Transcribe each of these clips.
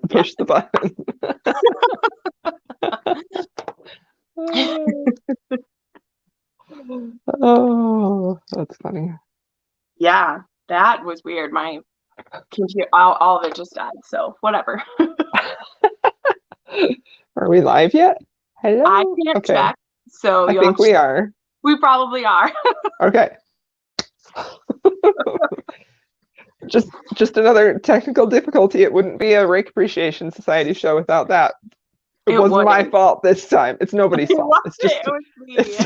Push the button. Oh, that's funny. Yeah, that was weird. My computer, all of it just died. So whatever. Are we live yet? I Hello? can't Okay. check. So I you'll have think to. we are. We probably are. Okay. Just another technical difficulty. It wouldn't be a Rake Appreciation Society show without that. It It wasn't my wouldn't. fault this time. It's nobody's It fault. wasn't. It's just It was me. it's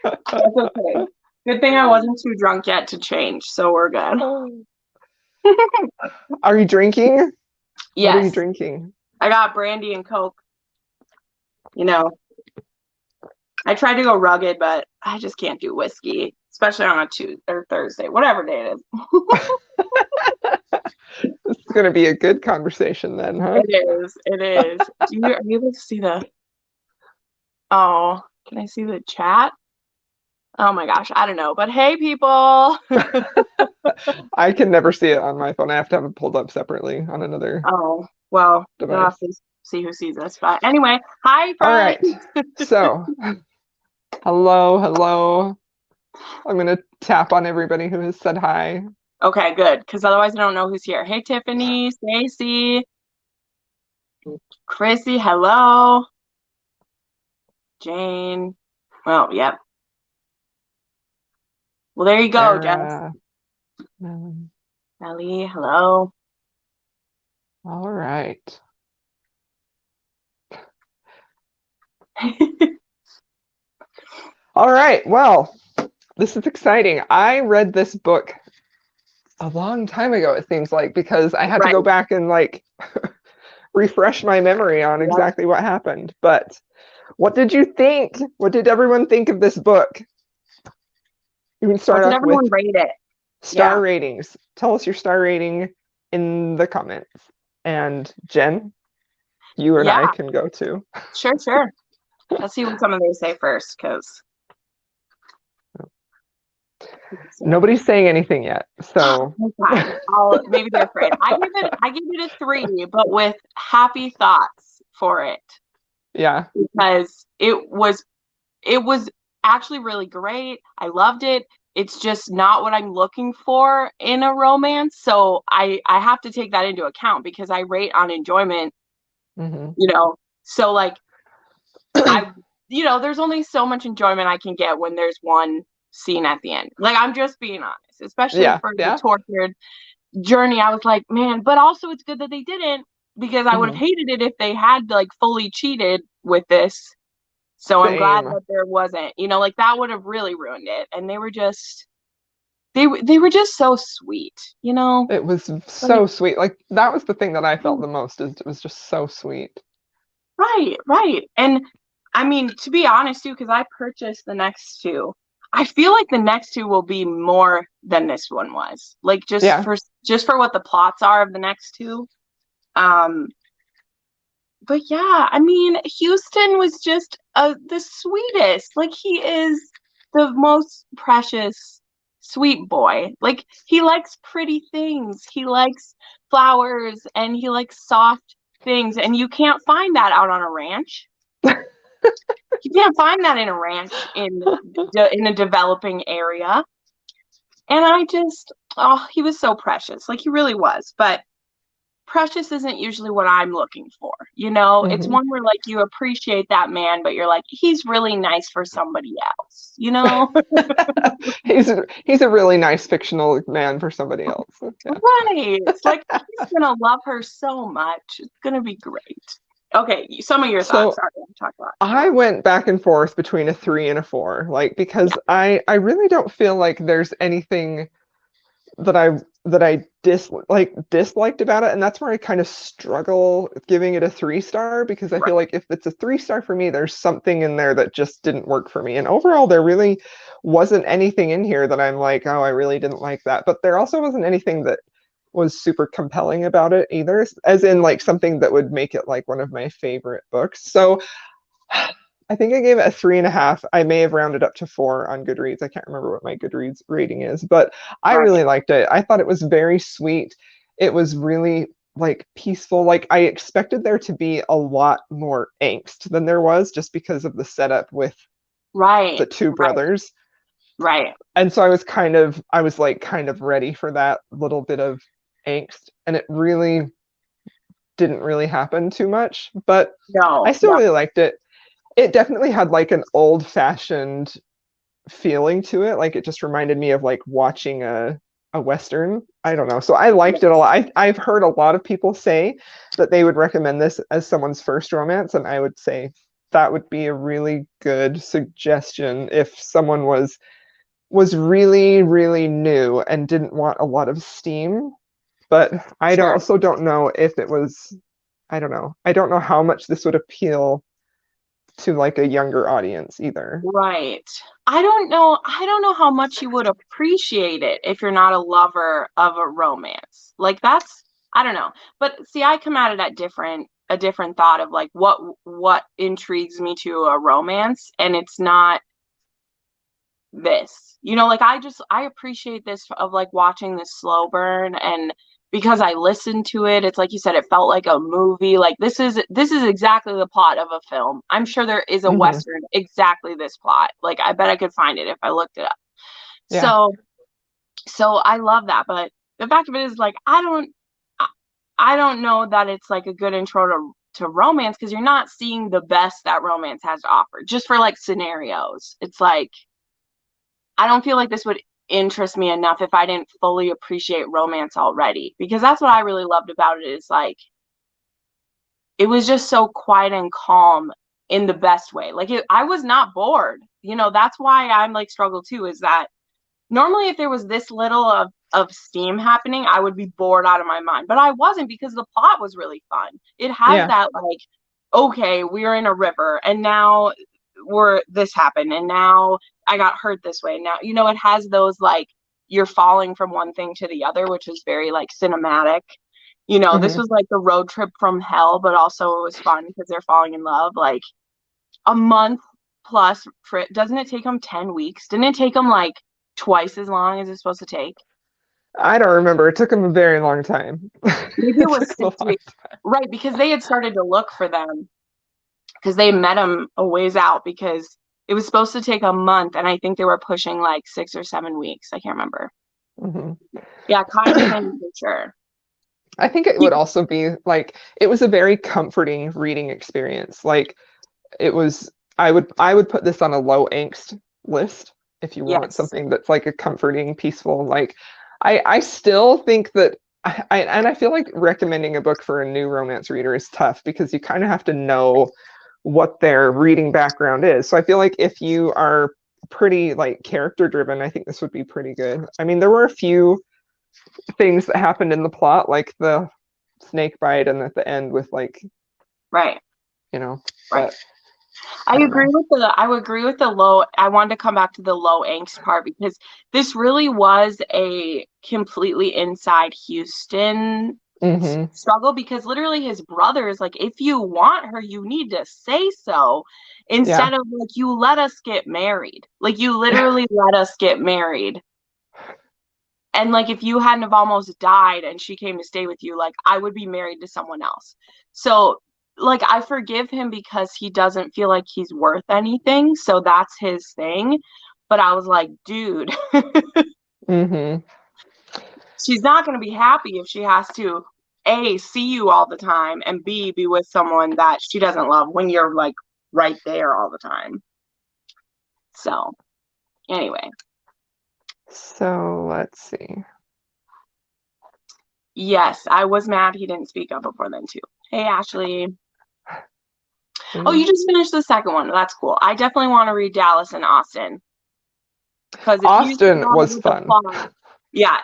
That's okay. Good thing I wasn't too drunk yet to change, so we're good. Are you drinking? What are you Yes, drinking? I got brandy and Coke. You know, I tried to go rugged, but I just can't do whiskey, especially on a Tuesday or Thursday, whatever day it is. This is going to be a good conversation then, huh? It is. It is. Are you able to see the? Oh, can I see the chat? Oh my gosh, I don't know. But hey, people. I can never see it on my phone. I have to have it pulled up separately on another Oh, well, you'll device. have to see who sees this. But anyway, hi, All friends. right. So, hello. I'm going to tap on everybody who has said hi. Okay, good. Because otherwise, I don't know who's here. Hey, Tiffany, Stacy, Chrissy, hello. Jane. Well, yep. Well, there you go, Jess. Ellie, hello. All right. All right. Well, this is exciting. I read this book a long time ago, it seems like, because I had to go back and like refresh my memory on exactly what happened. But what did you think? What did everyone think of this book? You can start off with rate it? star ratings. Tell us your star rating in the comments. And Jen, you and I can go too. Sure. Let's see what some of they say first, because nobody's saying anything yet. So maybe they're afraid. I give it a 3, but with happy thoughts for it. Yeah. Because it was actually really great. I loved it. It's just not what I'm looking for in a romance. So I have to take that into account because I rate on enjoyment, so like there's only so much enjoyment I can get when there's one scene at the end. Like, I'm just being honest, especially for the tortured journey. I was like, man, but also it's good that they didn't, because I would have hated it if they had like fully cheated with this. So I'm glad that there wasn't, like that would have really ruined it. And they were just, they were just so sweet, It was so sweet. Like, that was the thing that I felt the most, is it was just so sweet. Right. And I mean, to be honest too, because I purchased the next 2, I feel like the next 2 will be more than this one was. Like, just for what the plots are of the next 2. But yeah, I mean, Houston was just the sweetest. Like, he is the most precious, sweet boy. Like, he likes pretty things. He likes flowers, and he likes soft things. And you can't find that out on a ranch. You can't find that in a ranch in a developing area. And I just, he was so precious. Like, he really was. But precious isn't usually what I'm looking for. It's one where like you appreciate that man, but you're like, he's really nice for somebody else, he's a really nice fictional man for somebody else. Yeah. Right. It's like, he's gonna love her so much. It's gonna be great. Okay, some of your thoughts. Sorry, talk about. I went back and forth between a 3 and a 4, like, because I really don't feel like there's anything that I disliked about it, and that's where I kind of struggle giving it a 3-star, because I feel like if it's a 3-star for me, there's something in there that just didn't work for me. And overall, there really wasn't anything in here that I'm like, oh, I really didn't like that. But there also wasn't anything that was super compelling about it either, as in like something that would make it like one of my favorite books. So I think I gave it a 3.5. I may have rounded up to 4 on Goodreads. I can't remember what my Goodreads rating is, but I really liked it. I thought it was very sweet. it was really like peaceful. Like I expected there to be a lot more angst than there was just because of the setup with the Right, two right, brothers. right. And so I was like kind of ready for that little bit of angst, and it really didn't really happen too much, but I No, still no, really liked it. It definitely had like an old-fashioned feeling to it. Like it just reminded me of like watching a Western. I don't know. So I liked it a lot. I've heard a lot of people say that they would recommend this as someone's first romance, and I would say that would be a really good suggestion if someone was really, really new and didn't want a lot of steam. But I sure. also don't know if it was, I don't know. I don't know how much this would appeal to like a younger audience either. Right. I don't know how much you would appreciate it if you're not a lover of a romance. Like that's, I don't know. But see, I come at it at a different thought of like what intrigues me to a romance, and it's not this. Like I appreciate this of like watching this slow burn, and because I listened to it, it's like you said, it felt like a movie. Like this is exactly the plot of a film. I'm sure there is a Hmm. Western exactly this plot. Like I bet I could find it if I looked it up. Yeah. So I love that, but the fact of it is like I I don't know that it's like a good intro to romance because you're not seeing the best that romance has to offer. Just for like scenarios. It's like I don't feel like this would interest me enough if I didn't fully appreciate romance already. Because that's what I really loved about it is like it was just so quiet and calm in the best way. Like I was not bored. That's why I'm like struggle too, is that normally if there was this little of steam happening, I would be bored out of my mind. But I wasn't because the plot was really fun. It has Yeah. that like, okay, we're in a river and now we're this happened and now I got hurt this way. Now, it has those like you're falling from one thing to the other, which is very like cinematic. This Hmm. was like the road trip from hell, but also it was fun because they're falling in love. Like a month plus for doesn't it take them 10 weeks? Didn't it take them like twice as long as it's supposed to take? I don't remember. It took him a very long time. Maybe it It took was him a 6 weeks. long time. Right, because they had started to look for them because they met him a ways out because it was supposed to take a month and I think they were pushing like 6 or 7 weeks. I can't remember. Hmm. Yeah, cotton candy for sure. I think it would also be like it was a very comforting reading experience. Like it was I would put this on a low angst list if you want Yes. something that's like a comforting, peaceful, like I still think that I feel like recommending a book for a new romance reader is tough because you kind of have to know what their reading background is. So I feel like if you are pretty like character driven, I think this would be pretty good. I mean, there were a few things that happened in the plot, like the snake bite and at the end with like, Right. you know, Right. but I don't know. I would agree with the low. I wanted to come back to the low angst part because this really was a completely inside Houston Hmm. struggle because literally his brother is like, if you want her, you need to say so Yeah. instead of like, you let us get married. Like, you literally let us get married. And like, if you hadn't have almost died and she came to stay with you, like, I would be married to someone else. So, like, I forgive him because he doesn't feel like he's worth anything. So that's his thing. But I was like, dude, Hmm. she's not going to be happy if she has to A, see you all the time, and B, be with someone that she doesn't love when you're like right there all the time. So anyway, So let's see. yes, I was mad he didn't speak up before then too. Hey, Ashley. Oh, you Mm. just finished the second one. That's cool. I definitely want to read Dallas and Austin because if you Austin started was with the fun. plot, yeah,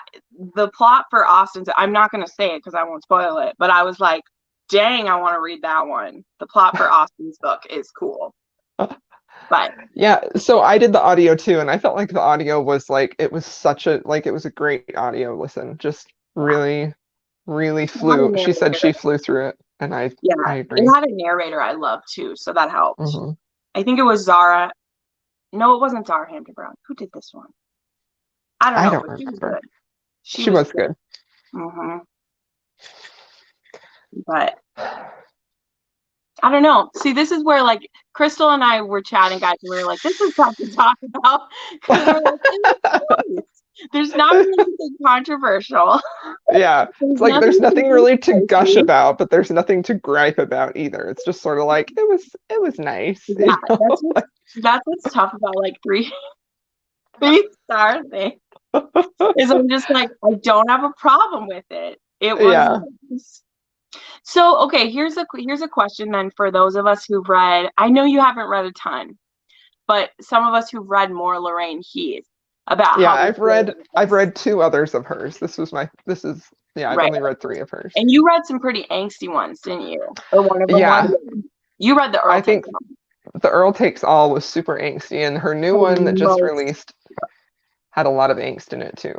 the plot for Austin's, I'm not going to say it because I won't spoil it, but I was like, dang, I want to read that one. The plot for Austin's book is cool. But Yeah, so I did the audio too, and I felt like the audio was like it was such a like it was a great audio listen. Just really, really it had a flew. She said she narrator. flew through it, and I Yeah, it agree. had a narrator I love too, so that helped. Hmm. I think it was Zara. No, it wasn't Zara Hampton Brown. Who did this one? I don't I know, don't but she was remember. good. She She was was good. good. Hmm But I don't know. See, this is where like Crystal and I were chatting, guys, and we were like, this is tough to talk about because we're like, there's not really anything controversial. Yeah. It's like there's nothing really really to gush spicy. about, but there's nothing to gripe about either. It's just sort of like it was nice, Yeah, that's what's tough about like three-star thing is I'm just like, I don't have a problem with it. It was Yeah. nice. So, okay, here's a question then for those of us who've read, I know you haven't read a ton, but some of us who've read more Lorraine Heath about Yeah, how we I've feel read about I've this. read two others of hers. Yeah, I've Right. only read three of hers. And you read some pretty angsty ones, didn't you? Or one of them was? Yeah. You read the Earl I Takes think The Earl Takes All was super angsty, and her new one that just Most. released had a lot of angst in it too.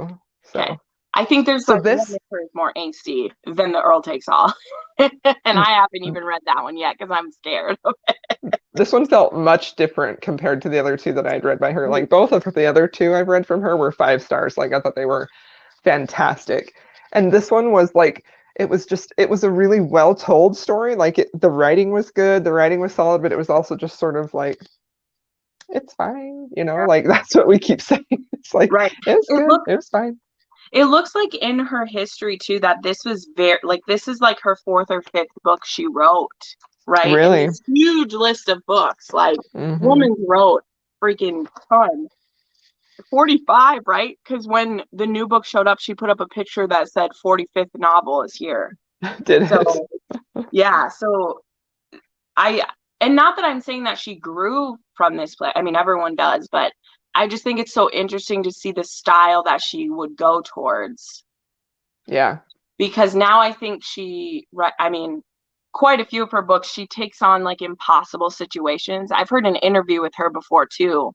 Okay. So I think there's so like one this of hers more angsty than the Earl Takes All. And I haven't even read that one yet because I'm scared. this one felt much different compared to the other two that I'd read by her. Like both of the other two I've read from her were 5 stars. Like I thought they were fantastic. And this one was like it was a really well told story. Like the writing was good, the writing was solid, but it was also just sort of like it's fine, like that's what we keep saying. It's like Right. it's It good, looks it was fine. it looks like in her history too that this was very like this is like her fourth or fifth book she wrote, right? In Really. this huge list of books. Like Hmm. woman wrote freaking ton. 45, right? Because when the new book showed up, she put up a picture that said 45th novel is here. Did it. So yeah, so I and not that I'm saying that she grew from this play. I mean, everyone does, but I just think it's so interesting to see the style that she would go towards Yeah. because now I think I mean, quite a few of her books, she takes on like impossible situations. I've heard an interview with her before too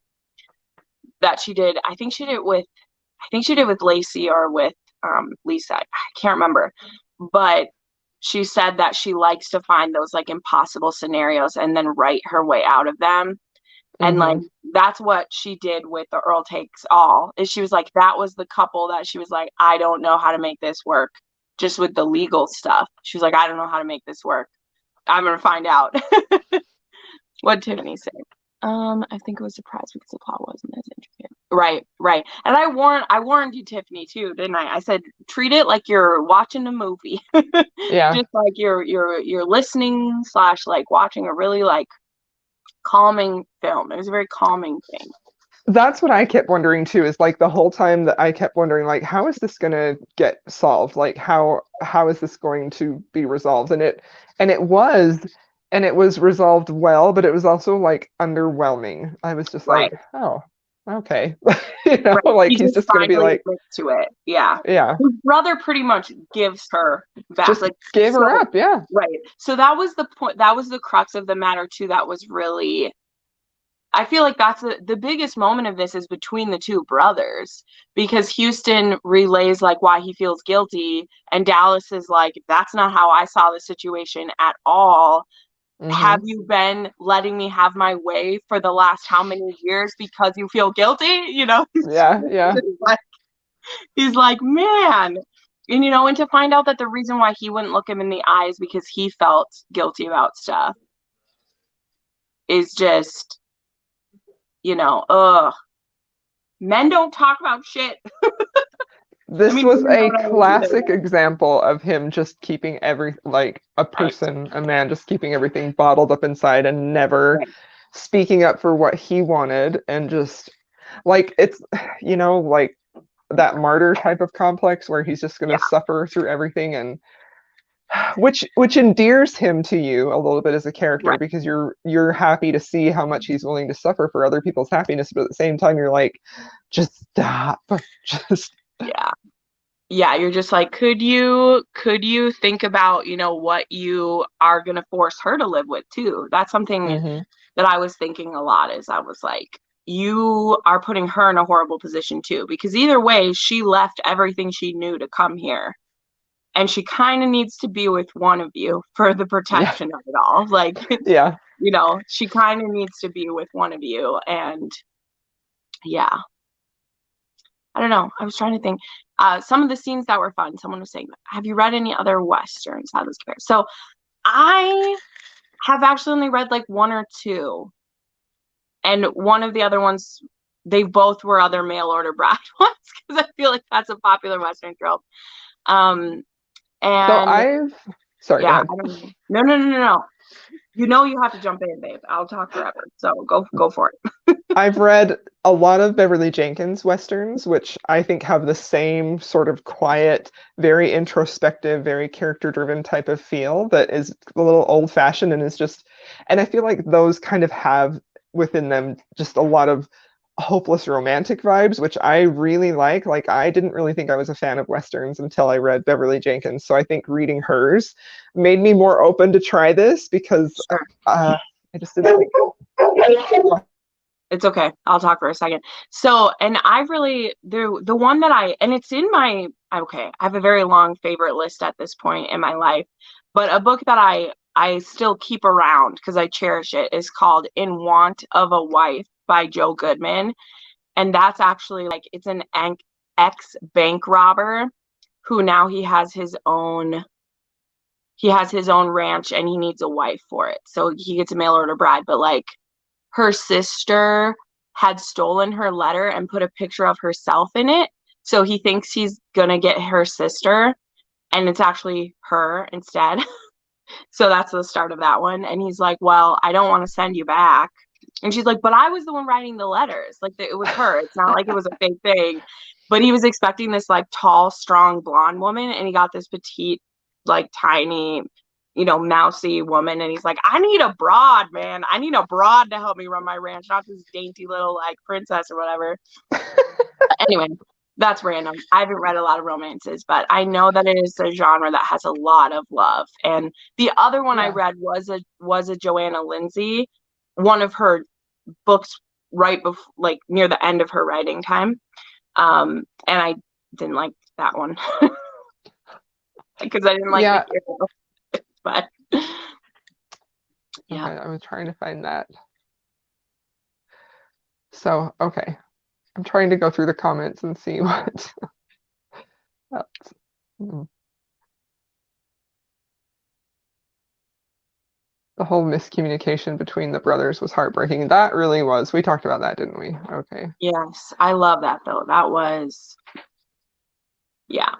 that she did. I think she did with Lacey or with Lisa. I can't remember, but she said that she likes to find those like impossible scenarios and then write her way out of them. And like Hmm. that's what she did with the Earl Takes All. Is she was like that was the couple that she was like I don't know how to make this work just with the legal stuff. She was like I don't know how to make this work. I'm gonna find out. What did Tiffany say? I think it was surprised because the plot wasn't as intricate. Right, right. And I warned you, Tiffany, too, didn't I? I said treat it like you're watching a movie. Yeah. Just like you're listening slash like watching a really like calming film. It was a very calming thing. That's what I kept wondering too, is like the whole time that I kept wondering like how is this gonna get solved? Like how is this going to be resolved? And it was resolved well, but it was also like underwhelming. I was just Right. like, oh, okay. Right. He Like he's just just gonna be finally like, admits to it. Yeah. yeah, His brother pretty much gives her back. just Like gave her so up, yeah. right. So that was the point, that was the crux of the matter too. That was really I feel like that's the biggest moment of this is between the two brothers because Houston relays like why he feels guilty and Dallas is like that's not how I saw the situation at all. Have Hmm. you been letting me have my way for the last how many years because you feel guilty? Yeah, yeah. He's like, man. And and to find out that the reason why he wouldn't look him in the eyes because he felt guilty about stuff is just, ugh. Men don't talk about shit. I This mean, was women a don't always either. classic example of him just keeping like Right, a man just keeping everything bottled up inside and never right. speaking up for what he wanted and just like it's like that martyr type of complex where he's just going Yeah, to suffer through everything and which endears him to you a little bit as a character right. because you're happy to see how much he's willing to suffer for other people's happiness, but at the same time you're like just stop. Just Yeah. Yeah, you're just like, could you think about, what you are gonna force her to live with too? That's something hmm. that I was thinking a lot is I was like, you are putting her in a horrible position too, because either way, she left everything she knew to come here. And she kind of needs to be with one of you for the Yeah. protection of it all. Like, Yeah. she kind of needs to be with one of you. And yeah, I don't know. I was trying to think. Some of the scenes that were fun. Someone was saying, "Have you read any other westerns? How does it compare?" So I have actually only read like one or two, and one of the other ones, they both were other mail order Brad ones because I feel like that's a popular western trope. Um, So and I've, sorry, go yeah, ahead. I don't know. No, no, no, no, no. You know you have to jump in, babe. I'll talk forever. So go for it. I've read a lot of Beverly Jenkins westerns, which I think have the same sort of quiet, very introspective, very character-driven type of feel that is a little old-fashioned and is just, and I feel like those kind of have within them just a lot of hopeless romantic vibes, which I really like. Like I didn't really think I was a fan of westerns until I read Beverly Jenkins. So I think reading hers made me more open to try this because Sure. I just didn't think. It's okay. I'll talk for a second. So, and I really the one that and it's in my okay, I have a very long favorite list at this point in my life, but a book that I still keep around because I cherish it is called In Want of a Wife by Joe Goodman. And that's actually like it's an ex bank robber who now he has his own ranch and he needs a wife for it. So he gets a mail order bride, but like her sister had stolen her letter and put a picture of herself in it. So he thinks he's gonna get her sister, and it's actually her instead. So that's the start of that one. And he's like, "Well, I don't want to send you back." And she's like, "But I was the one writing the letters. Like it was her. It's not like it was a fake thing." But he was expecting this like tall, strong blonde woman, and he got this petite, like tiny, mousy woman. And he's like, "I need a broad, man. I need a broad to help me run my ranch, not this dainty little like princess or whatever." Anyway, that's random. I haven't read a lot of romances, but I know that it is a genre that has a lot of love. And the other one I Yeah. read was a Joanna Lindsay, one of her books right before like near the end of her writing time. And I didn't like that one because I didn't like Yeah. the hero. But yeah. Okay, I was trying to find that. So, okay. I'm trying to go through the comments and see what else. The whole miscommunication between the brothers was heartbreaking. That really was. We talked about that, didn't we? Okay. Yes, I love that though. That was yeah.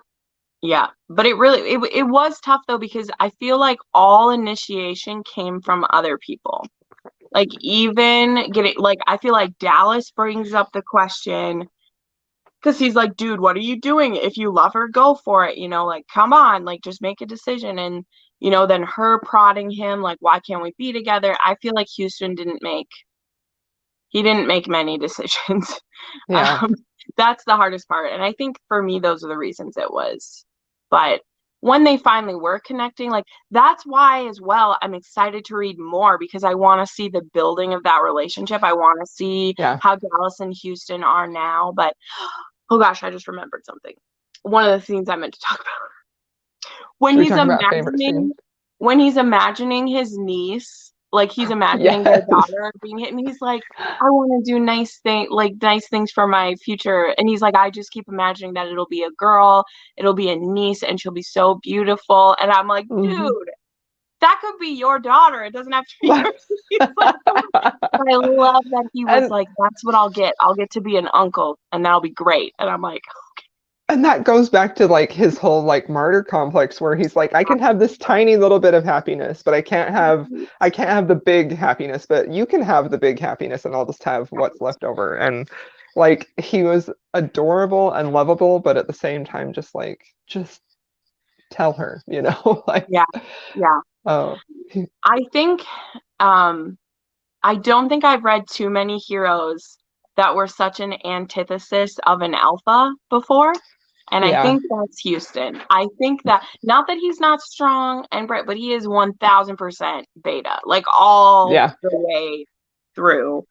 Yeah, but it was tough though because I feel like all initiation came from other people. Like even getting like I feel like Dallas brings up the question because he's like, "Dude, what are you doing? If you love her, go for it. Like come on, like just make a decision." And then her prodding him like, "Why can't we be together?" I feel like Houston he didn't make many decisions. Yeah. That's the hardest part. And I think for me, those are the reasons it was. But when they finally were connecting, like that's why as well, I'm excited to read more because I want to see the building of that relationship. I want to see Yeah. how Dallas and Houston are now. But oh gosh, I just remembered something. One of the things I meant to talk about. When Should we he's talk about favorite imagining scene? when he's imagining his niece, like he's imagining their Yes. daughter being hit, and he's like, I want to do nice things for my future. And he's like, I just keep imagining that it'll be a girl, it'll be a niece, and she'll be so beautiful. And I'm like, Mhm. dude, that could be your daughter. It doesn't have to be your niece. Like, I love that he was and like, that's what I'll get. I'll get to be an uncle, and that'll be great. And I'm like, and that goes back to like his whole like martyr complex where he's like, I can have this tiny little bit of happiness, but I can't have the big happiness, but you can have the big happiness and I'll just have what's left over. And like he was adorable and lovable, but at the same time just tell her, like yeah, yeah. oh I think I don't think I've read too many heroes that were such an antithesis of an alpha before. And I yeah, think that's Houston. I think that not that he's not strong and bright, but he is 1000% beta, like all yeah. the way through.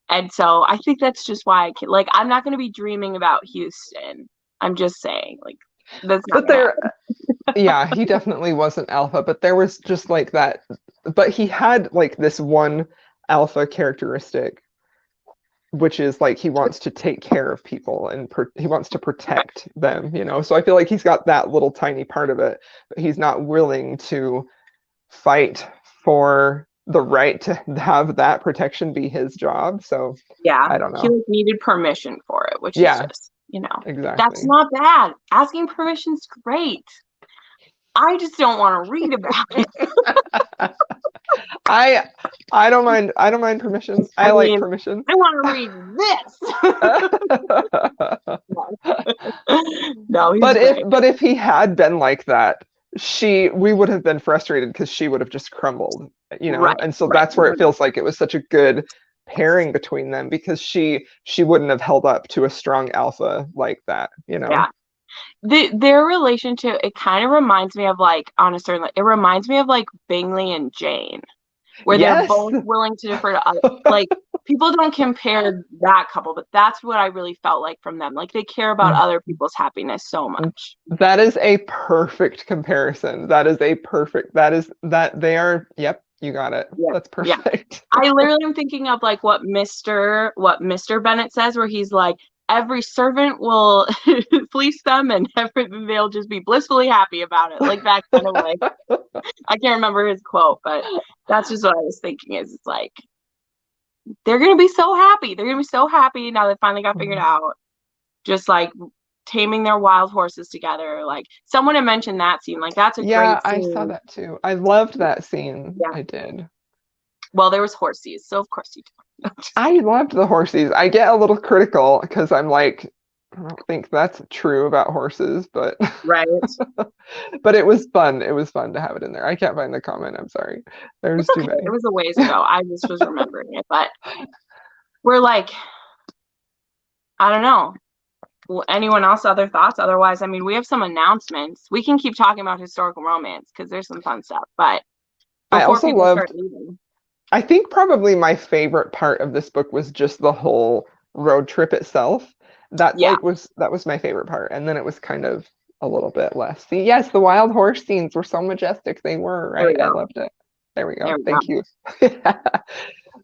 And so I think that's just why like I'm not going to be dreaming about Houston. I'm just saying, like that's not But going to happen. there yeah, he definitely wasn't alpha, but there was just like that, but he had like this one alpha characteristic which is like he wants to take care of people and he wants to protect them, you know. So I feel like he's got that little tiny part of it, but he's not willing to fight for the right to have that protection be his job. So Yeah, I don't he know. needed permission for it, which is Yeah, just, you know, that's exactly. not bad. Asking permission's great. I just don't want to read about it. I I don't mind permission. I I like mean, permission. I want to read this. No, he's great. But if he had been like that, we would have been frustrated because she would have just crumbled, you know. Right, And so right. that's where it feels like it was such a good pairing between them, because she wouldn't have held up to a strong alpha like that, you know. Yeah. Their relationship, it kind of reminds me of like, on a certain, it reminds me of like Bingley and Jane, where they're Yes. both willing to defer to other, like, people don't compare that couple, but that's what I really felt like from them. Like, they care about other people's happiness so much. That is a perfect comparison. That is a perfect, that they are, yep, you got it. Yeah. That's Yeah. perfect. I literally am thinking of like what Mr. Bennett says, where he's like, every servant will fleece them and they'll just be blissfully happy about it. Like that kind of way. I can't remember his quote, but that's just what I was thinking is it's like, they're going to be so happy. They're going to be so happy now they finally got figured out. Just like taming their wild horses together. Like someone had mentioned that scene. Like that's a Yeah, great I scene. saw that too. I loved that scene. Yeah. I did. Well, there was horses, so of course you do. I loved the horses. I get a little critical because I'm like, I don't think that's true about horses, but Right. but it was fun. It was fun to have it in there. I can't find the comment. I'm sorry. There's It's too okay. many. It was a ways ago. I just was remembering it, but we're like, I don't know. Anyone else other thoughts? Otherwise, I mean, we have some announcements. We can keep talking about historical romance because there's some fun stuff, but I before also people start loved, leaving. I think probably my favorite part of this book was just the whole road trip itself. Yeah. That was my favorite part. And then it was kind of a little bit less. See, yes, the wild horse scenes were so majestic. They were, There we right? I go. loved it. There we go. There we Thank go. you.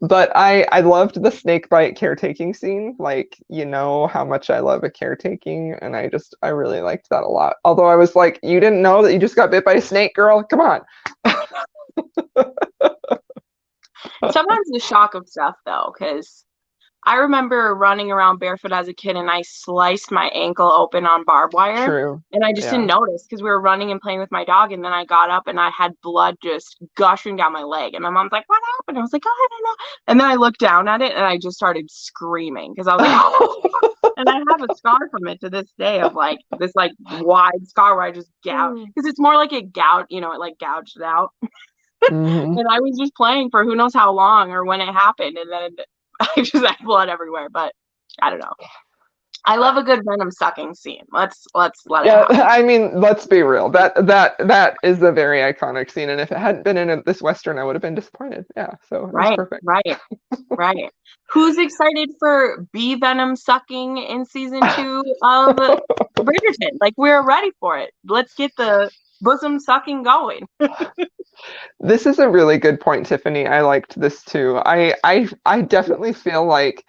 But I loved the snake bite caretaking scene. Like, you know how much I love a caretaking, and I really liked that a lot. Although I was like, you didn't know that you just got bit by a snake, girl? Come on. Sometimes the shock of stuff, though, because I remember running around barefoot as a kid and I sliced my ankle open on barbed wire. True. And I just didn't Yeah. notice because we were running and playing with my dog. And then I got up and I had blood just gushing down my leg. And my mom's like, "What happened?" I was like, "Oh, I don't know." And then I looked down at it and I just started screaming because I was like, "Oh." And I have a scar from it to this day of like this like wide scar where I just gouged because it's more like it gouged, you know, it like gouged it out. Mhm. And I was just playing for who knows how long or when it happened. And then I just had blood everywhere, but I don't know. I love a good venom sucking scene. Let's let it Yeah, happen. I mean, let's be real. That is a very iconic scene, and if it hadn't been in this Western, I would have been disappointed. Yeah, so it was Right, perfect. right. Who's excited for bee venom sucking in season 2 of Bridgerton? Like we're ready for it. Let's get the bosom sucking going. This is a really good point, Tiffany. I liked this too. I definitely feel like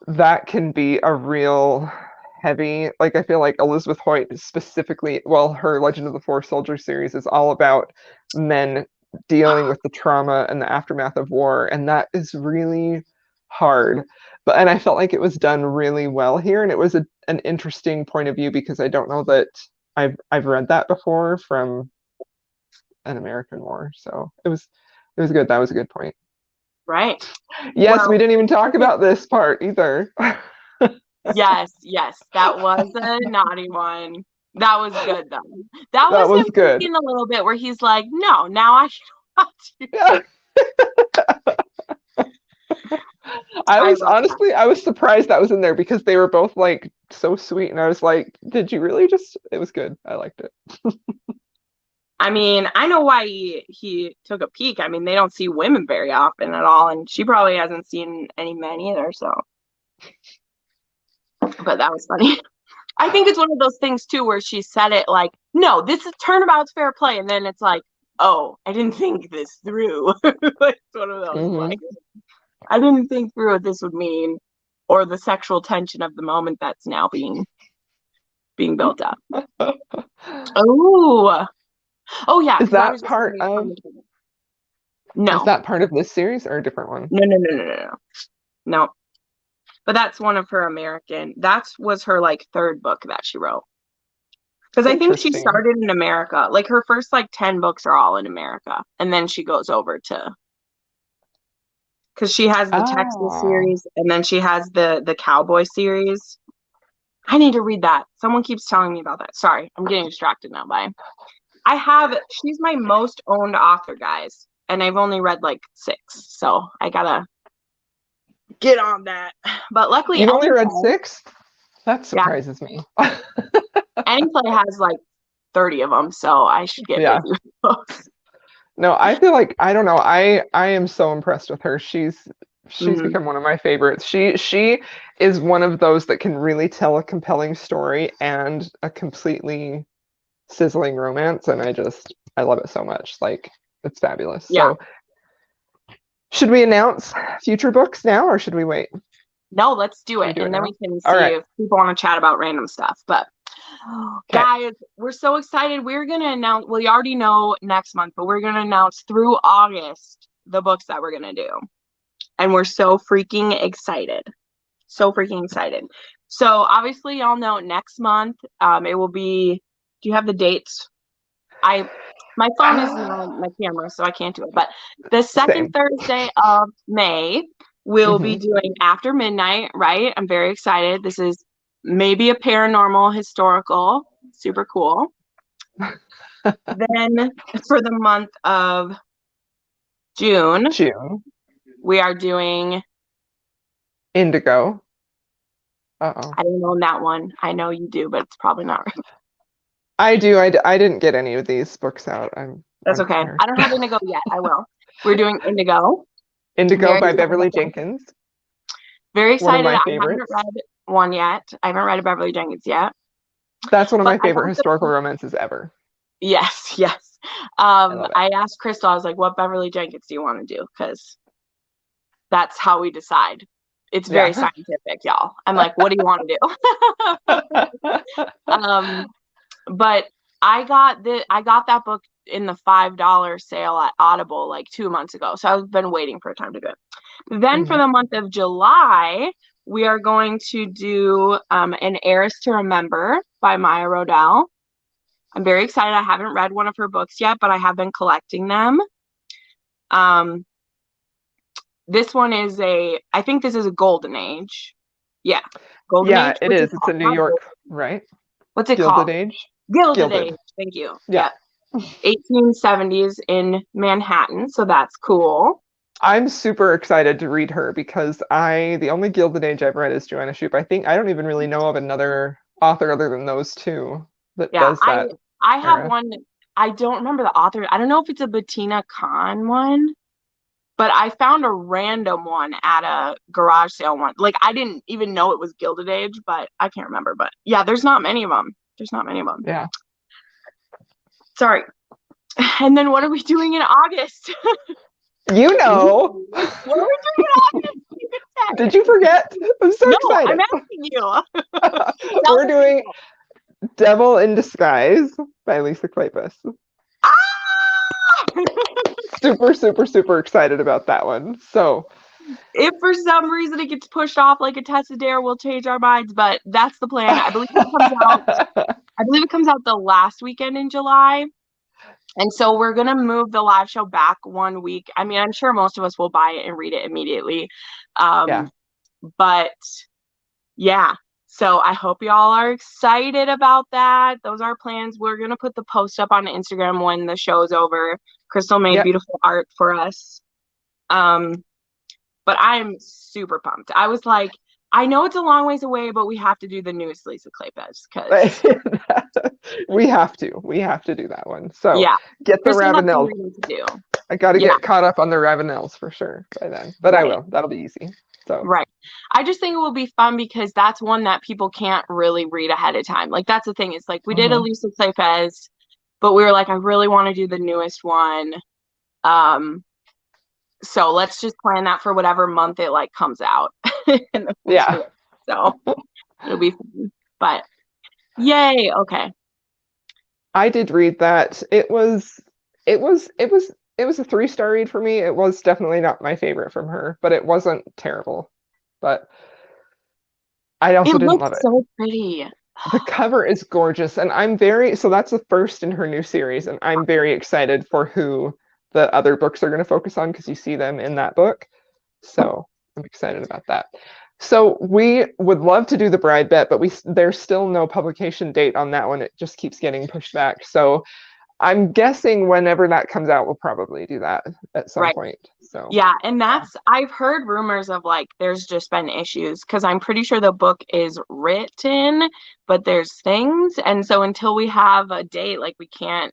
that can be a real heavy, like I feel like Elizabeth Hoyt specifically, well, her Legend of the Four Soldiers series is all about men dealing with the trauma and the aftermath of war, and that is really hard. And I felt like it was done really well here, and it was an interesting point of view because I don't know that I've read that before from an American war. So it was good. That was a good point. Right. Yes, Well, we didn't even talk about this part either. yes, that was a naughty one. That was good though. That That was was him good. thinking a little bit where he's like, "No, now I should watch you." Yeah. I was surprised that was in there because they were both like so sweet, and I was like, did you really just, it was good. I liked it. I mean, I know why he took a peek. I mean, they don't see women very often at all, and she probably hasn't seen any men either, so. But that was funny. I think it's one of those things too where she said it like, "No, this is turnabout's fair play," and then it's like, "Oh, I didn't think this through." Like it's one of those like, I didn't think through what this would mean. or the sexual tension of the moment that's now being built up. Oh yeah, Is because I was that just part of is no, that part of this series or a different one? no. But that's one of her American. That was her like third book that she wrote. Because I think she Interesting. started in America. Like her first like 10 books are all in America, and then she goes over to because she has the Texas Oh. series, and then she has the Cowboy series. I need to read that. Someone keeps telling me about that. Sorry, I'm getting distracted now by. She's my most owned author, guys, and I've only read like 6, so I gotta get on that. But luckily, You've only read Anyplay, 6? That yeah, surprises me. Anyplay has like 30 of them, so I should get Yeah. busy with those. No, I feel like I don't know. I am so impressed with her. She's Mhm. become one of my favorites. She is one of those that can really tell a compelling story and a completely sizzling romance, and I love it so much. Like it's fabulous. Yeah. So should we announce future books now or should we wait? No, let's do Should we it. do it And then now? we can All see right. if people want to chat about random stuff. But Okay. guys, we're so excited. We're going to announce, well, you already know next month, but we're going to announce through August the books that we're going to do. And we're so freaking excited. So freaking excited. So obviously, y'all know next month, it will be, do you have the dates? My phone isn't on my camera, so I can't do it. But the second Same. Thursday of May, we'll be Hmm. doing After Midnight, right? I'm very excited. This is maybe a paranormal historical, super cool. Then for the month of June, June. we are doing, Indigo. Uh-oh. I don't know that one. I know you do, but it's probably not right. I do. I didn't get any of these books out. I'm That's okay. unprepared. I don't have Indigo yet. I will. We're doing Indigo. Indigo Very by excited Beverly about that. Jenkins. Very One of excited. my I haven't favorites. read one yet. I haven't read a Beverly Jenkins yet. That's one of But my I favorite got the historical romances ever. yes, yes. I love it. I asked Crystal, I was like, what Beverly Jenkins do you want to do? Because that's how we decide. It's very Yeah. scientific, y'all. I'm like, what do you want to do? But I got that book in the $5 sale at Audible like 2 months ago. So I've been waiting for a time to do it. Then for Mhm. the month of July, we are going to do an Heiress to Remember by Maya Rodell. I'm very excited. I haven't read one of her books yet, but I have been collecting them. This one is I think this is a golden age. Yeah. Golden Yeah, age? it What's it is. It's a called? New Not York, golden. right? What's it Gilded called? Age. Gilded Gilded. Age. Thank you. Yeah. Yeah. 1870s in Manhattan. So that's cool. I'm super excited to read her because the only Gilded Age I've read is Joanna Shupe. I don't even really know of another author other than those two that Yeah. does that I have era. one. I don't remember the author. I don't know if it's a Bettina Kahn one, but I found a random one at a garage sale one. Like I didn't even know it was Gilded Age, but I can't remember. But yeah, there's not many of them. There's not many of them. Yeah. Sorry. And then what are we doing in August? You know. What are we doing in August? You can say. Did you forget? I'm so No, excited. I'm asking you. We're doing Devil in Disguise by Lisa Kleypas. Ah! Super, super, super excited about that one. So If for some reason it gets pushed off like a test of dare, we'll change our minds. But that's the plan. I believe it comes out. I believe it comes out the last weekend in July. And so we're gonna move the live show back 1 week. I mean, I'm sure most of us will buy it and read it immediately. yeah. But yeah. So I hope y'all are excited about that. Those are plans. We're gonna put the post up on Instagram when the show's over. Crystal made Yep. beautiful art for us. But I'm super pumped. I was like, I know it's a long ways away, but we have to do the newest Lisa Kleypas because We have to. We have to do that one. So yeah, get the Crystal has some Ravenel. reading to do. I got to Yeah, get caught up on the Ravenels for sure by then. But I right, will. That'll be easy. So right. I just think it will be fun because that's one that people can't really read ahead of time. Like that's the thing. It's like we did a Lisa Kleypas, but we were like, I really want to do the newest one. So let's just plan that for whatever month it like comes out. in the first Yeah. book. So it'll be fun. But yay, okay. I did read that. It was a 3-star read for me. It was definitely not my favorite from her, but it wasn't terrible. But I It also didn't looks love it. so pretty. The cover is gorgeous, and so that's the first in her new series, and I'm very excited for who the other books are going to focus on because you see them in that book. So I'm excited about that. So we would love to do the Bride Bet, but there's still no publication date on that one. It just keeps getting pushed back. So I'm guessing whenever that comes out, we'll probably do that at some Right. point. So Yeah, and I've heard rumors of like there's just been issues because I'm pretty sure the book is written, but there's things. And so until we have a date, like we can't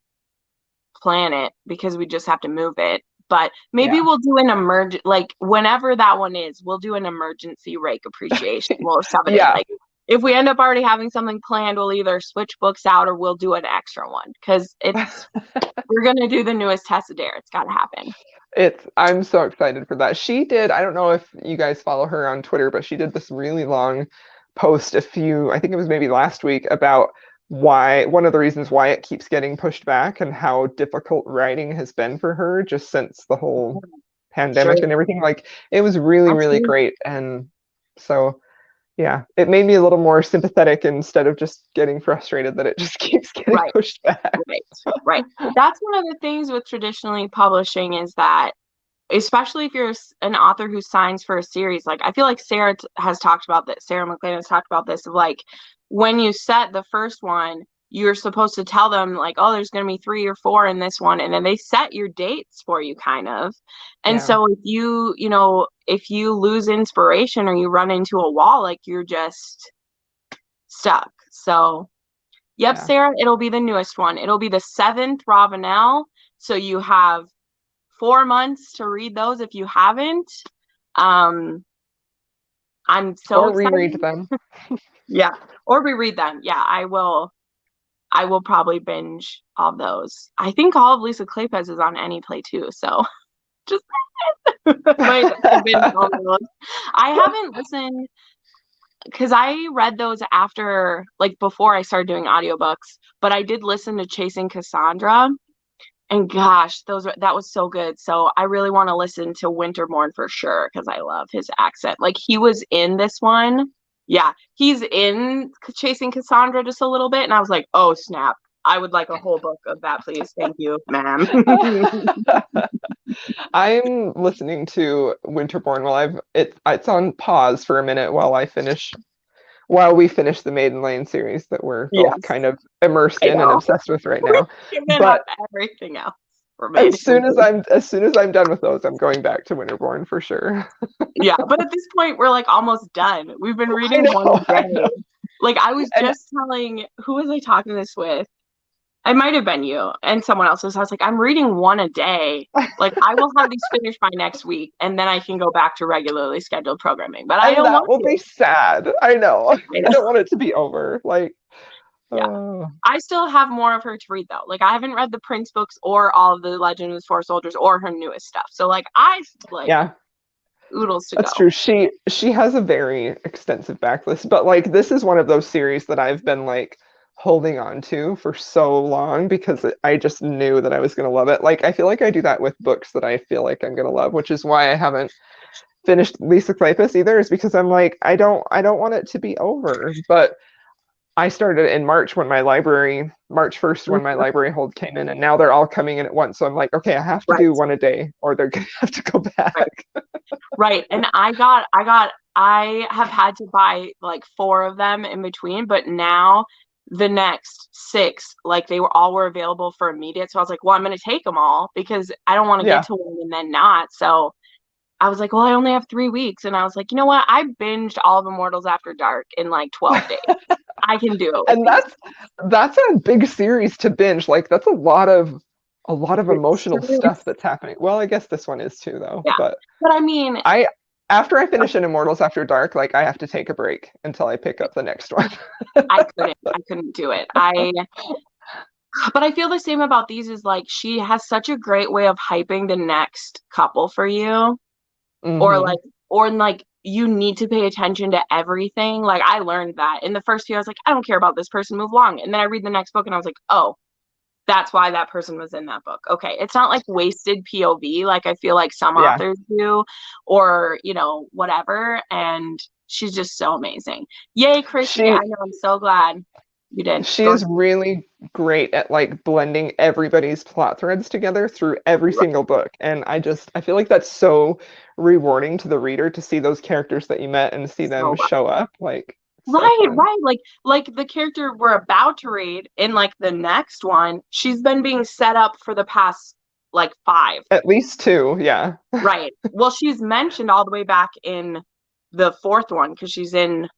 plan it because we just have to move it. But maybe yeah, we'll do an like whenever that one is, we'll do an emergency Rake appreciation. We'll shove it in. yeah, Like if we end up already having something planned, we'll either switch books out or we'll do an extra one because we're gonna do the newest Tessa Dare. It's gotta happen. I'm so excited for that. I don't know if you guys follow her on Twitter, but she did this really long post I think it was maybe last week, about one of the reasons why it keeps getting pushed back and how difficult writing has been for her just since the whole Sure. pandemic and everything. Like it was really, really Absolutely. great. And so yeah, it made me a little more sympathetic instead of just getting frustrated that it just keeps getting Right. pushed back. Right. Right. That's one of the things with traditionally publishing is that, especially if you're an author who signs for a series, like I feel like Sarah has talked about this. Sarah McLean has talked about this of like when you set the first one, you're supposed to tell them like, oh, there's going to be 3 or 4 in this one, and then they set your dates for you kind of. And Yeah, so if you lose inspiration or you run into a wall, like you're just stuck. So yep, yeah. Sarah, it'll be the newest one. It'll be the 7th Ravenel. So you have 4 months to read those if you haven't. Um, I'm so Or reread excited. them. Yeah. Or reread them. Yeah, I will probably binge all those. I think all of Lisa Kleypas is on Any Play too, so just might binge all of those. I haven't listened because I read those after, like before I started doing audiobooks, but I did listen to Chasing Cassandra. And gosh, that was so good. So I really want to listen to Winterborn for sure because I love his accent. Like he was in this one. Yeah, he's in Chasing Cassandra just a little bit, and I was like, oh snap. I would like a whole book of that, please. Thank you, ma'am. I'm listening to Winterborn it's on pause for a minute while we finish the Maiden Lane series that we're both Yes, kind of immersed I in and know. obsessed with right now. Given up But everything else for me. as soon as I'm done with those, I'm going back to Winterborn for sure. Yeah, but at this point, we're like almost done. We've been I reading one a know, I day. know. Like I was And just telling, who was I talking this with? It might have been you and someone else. I was like, I'm reading one a day. Like I will have these finished by next week, and then I can go back to regularly scheduled programming. But I and don't that want will to. be sad. I know. I I know. don't want it to be over. Like, Yeah. oh, I still have more of her to read though. Like I haven't read the Prince books or all of the Legend of the Four Soldiers or her newest stuff. So like I like yeah. oodles to That's go. true. She has a very extensive backlist, but like this is one of those series that I've been like holding on to for so long because I just knew that I was going to love it. Like I feel like I do that with books that I feel like I'm going to love, which is why I haven't finished Lisa Kleypas either, is because I'm like I don't want it to be over. But I started in March 1st when my library hold came in, and now they're all coming in at once. So I'm like, okay, I have to Right. do one a day or they're going to have to go Right. back. Right. And I have had to buy like 4 of them in between, but now the next 6, like were available for immediate. So I was like, well, I'm going to take them all because I don't want to get Yeah. to one and then not. So I was like, well, I only have 3 weeks. And I was like, you know what? I binged all of Immortals After Dark in like 12 days. I can do it with And these. that's a big series to binge. Like that's a lot of It's emotional true. stuff that's happening. Well, I guess this one is too though. Yeah. But But I mean, I after I finish an Immortals After Dark, like I have to take a break until I pick up the next one. I couldn't do it. But I feel the same about these is like she has such a great way of hyping the next couple for you. Or Hmm. like you need to pay attention to everything. Like I learned that in the first few, I was like, I don't care about this person, move along. And then I read the next book and I was like, oh, that's why that person was in that book. Okay. It's not like wasted POV like I feel like some Yeah. authors do, or, whatever. And she's just so amazing. Yay, Chrissy. I know. I'm so glad you did. She is really great at like blending everybody's plot threads together through every single book. And I feel like that's so rewarding to the reader to see those characters that you met and see them show up. Like, right. Like the character we're about to read in like the next one, she's been being set up for the past like 5. At least 2, yeah. Right. Well, she's mentioned all the way back in the 4th one because she's in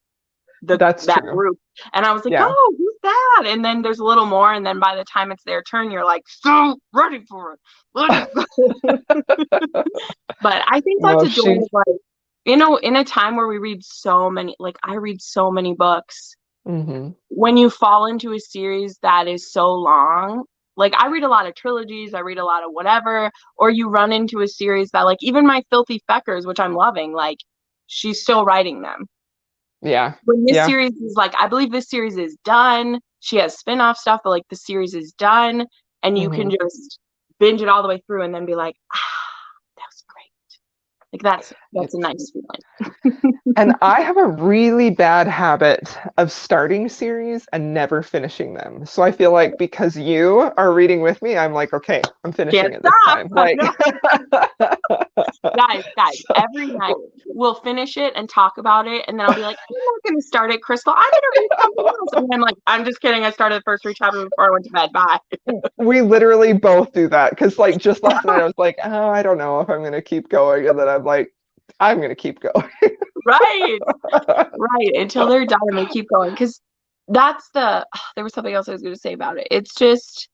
that true. group. And I was like, oh, who's that? And then there's a little more, and then by the time it's their turn, you're like, so ready for it. But I think that's a joy of like, in a time where we read so many, like I read so many books, when you fall into a series that is so long, like I read a lot of trilogies, I read a lot of whatever, or you run into a series that like even my Filthy Feckers, which I'm loving, like she's still writing them. Yeah. When this series is like, I believe this series is done. She has spin-off stuff, but like the series is done, and you can just binge it all the way through and then be like, that was great. Like that's a nice feeling. And I have a really bad habit of starting series and never finishing them. So I feel like because you are reading with me, I'm like, okay, I'm finishing it this time. Like guys, every night we'll finish it and talk about it, and then I'll be like, I'm not gonna start it, Crystal. I'm gonna read something else. And I'm like, I'm just kidding. I started the first 3 chapters before I went to bed. Bye. We literally both do that because like just last night I was like, oh, I don't know if I'm gonna keep going, and then I'm like, I'm gonna keep going. Right until they're done and they keep going, because that's there was something else I was going to say about it. It's just,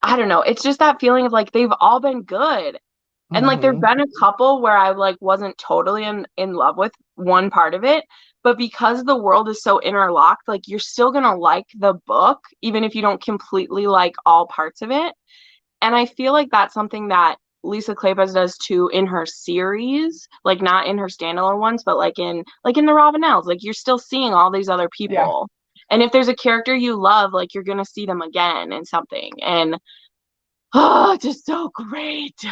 I don't know, it's just that feeling of like they've all been good, and like there've been a couple where I like wasn't totally in love with one part of it, but because the world is so interlocked, like you're still gonna like the book even if you don't completely like all parts of it. And I feel like that's something that Lisa Kleypas does too in her series, like not in her standalone ones, but like in the Ravenels, like you're still seeing all these other people. And if there's a character you love, like you're gonna see them again in something. And just so great.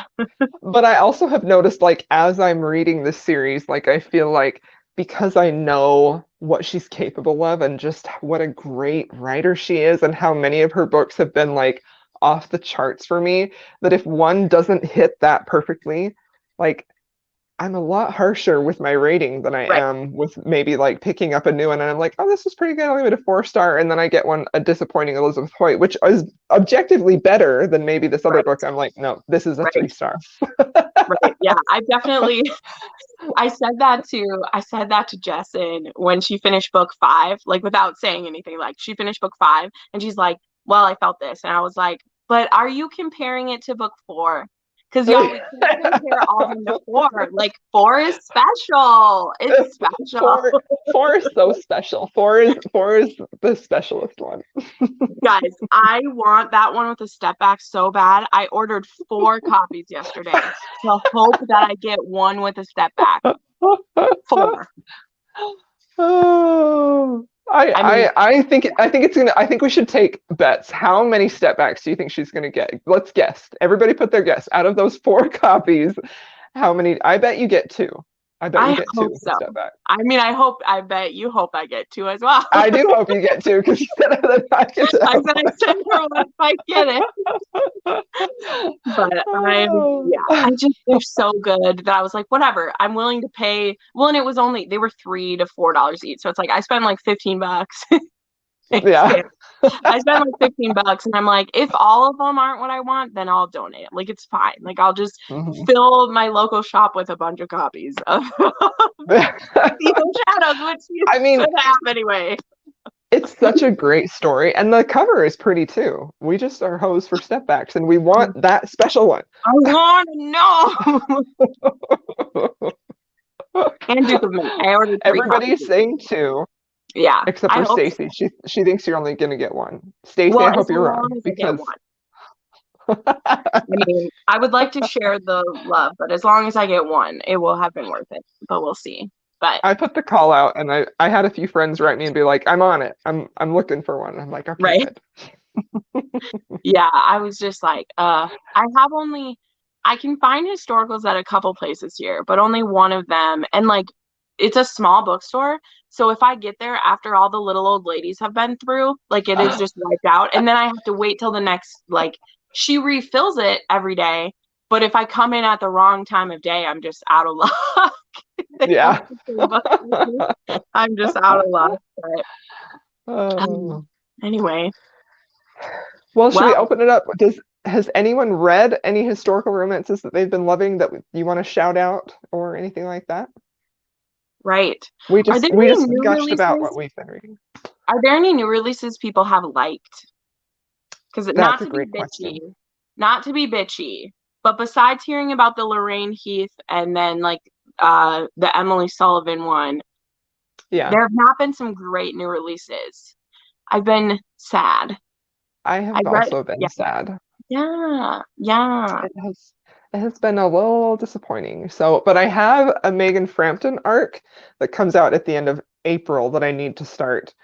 But I also have noticed, like, as I'm reading this series, like I feel like because I know what she's capable of and just what a great writer she is and how many of her books have been like off the charts for me, that if one doesn't hit that perfectly, like I'm a lot harsher with my rating than I am with maybe like picking up a new one and I'm like, oh, this is pretty good, I'll give it a 4-star, and then I get a disappointing Elizabeth Hoyt, which is objectively better than maybe this other book. I'm like, no, this is a 3-star. Yeah, I said that to Jessin when she finished book 5, like without saying anything. Like she finished book 5 and she's like, well, I felt this, and I was like, but are you comparing it to book 4? Because y'all, we can't compare all of them to 4. Like 4 is special. It's special. 4 is so special. 4 is the specialist one. Guys, I want that one with a step back so bad. I ordered 4 copies yesterday to hope that I get one with a step back. 4. Oh. I think we should take bets. How many step backs do you think she's going to get? Let's guess. Everybody put their guess. Out of those 4 copies, how many? I bet you get 2. I bet you get 2 so. Step back. I mean, I bet you hope I get 2 as well. I do hope you get 2 because you said that I said I send her one if I get it. But I just, they're so good that I was like, whatever, I'm willing to pay. Well, and it was they were $3 to $4 each, so it's like I spent like $15. Yeah. I spent like $15 and I'm like, if all of them aren't what I want, then I'll donate. Like it's fine. Like I'll just fill my local shop with a bunch of copies of Evil Shadows, which you should have anyway. It's such a great story, and the cover is pretty too. We just are hoes for step backs, and we want that special one. I want to know. And Duke of Mint. I ordered 3 Everybody's saying 2. Yeah. Except for Stacy. She thinks you're only going to get 1. Stacy, I hope you're wrong. Because I mean, I would like to share the love, but as long as I get one, it will have been worth it. But we'll see. But I put the call out, and I had a few friends write me and be like, "I'm on it. I'm looking for one." I'm like, "Okay, right. good." Yeah, I was just like, I can find historicals at a couple places here, but only one of them. And like, it's a small bookstore. So if I get there after all the little old ladies have been through, like it is just wiped out. And then I have to wait till the next, like, she refills it every day. But if I come in at the wrong time of day, I'm just out of luck. They have Yeah. the same books as me. I'm just out of luck. But Oh. anyway, Well, should we well, open it up? Has anyone read any historical romances that they've been loving that you want to shout out or anything like that? right. We Are just there we any just new gushed about what releases? we've been reading. Are there any new releases people have liked? Because That's a great question. not to be bitchy, but besides hearing about the Lorraine Heath and then like the Emily Sullivan one, Yeah, there have not been some great new releases. I've been sad. I I have read, also yeah, been sad. yeah. It has been a little disappointing. So, but I have a Megan Frampton arc that comes out at the end of April that I need to start,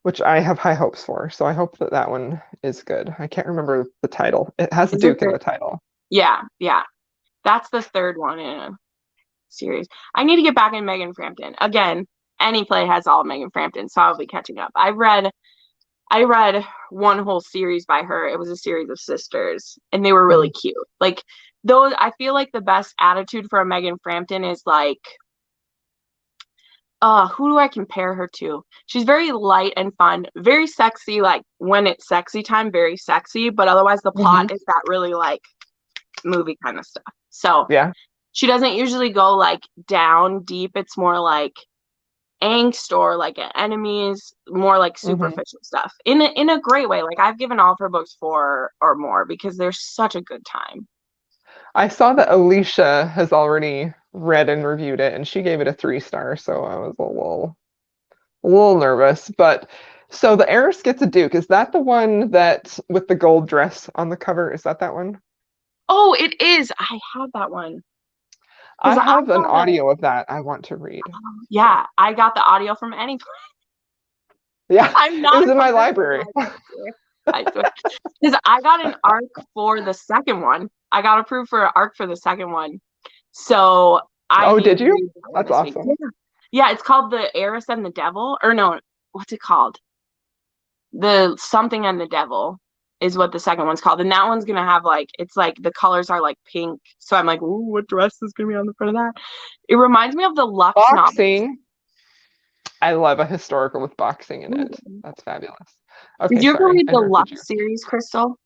which I have high hopes for. So I hope that that one is good. I can't remember the title. It has Is it Duke in the title. yeah. That's the third one in a series. I need to get back in Megan Frampton. Again, any play has all Megan Frampton, so I'll be catching up. I read one whole series by her. It was a series of sisters, and they were really Mhm. cute. Like those, I feel like the best attitude for a Megan Frampton is like, who do I compare her to? She's very light and fun, very sexy. Like when it's sexy time, very sexy. But otherwise, the plot Mhm. is that really like movie kind of stuff. So Yeah. she doesn't usually go like down deep. It's more like angst or like enemies, more like Mhm. superficial stuff in a great way. Like I've given all of her books 4 or more because they're such a good time. I saw that Alicia has already read and reviewed it, and she gave it a 3 star. So I was a little nervous. But so the heiress gets a Duke. Is that the one that with the gold dress on the cover? Is that one? Oh, it is. I have that one I because I have an got a audio of that I want to read. So yeah, I got the audio from any. yeah, I'm it not was a in my publisher, library. I swear. I swear. Because I got an arc for the second one. I got approved for an arc for the second one. So I Oh, need did to you? read that one That's this week. awesome. Yeah. Yeah, it's called The Heiress and the Devil. Or no, what's it called? The Something and the Devil is what the second one's called. And that one's gonna have like it's like the colors are like pink. So I'm like, ooh, what dress is gonna be on the front of that? It reminds me of the Lux novels. Boxing. I love a historical with boxing in it. Ooh. That's fabulous. Did Okay, you ever sorry, read I the interrupted you. Lux series, Crystal?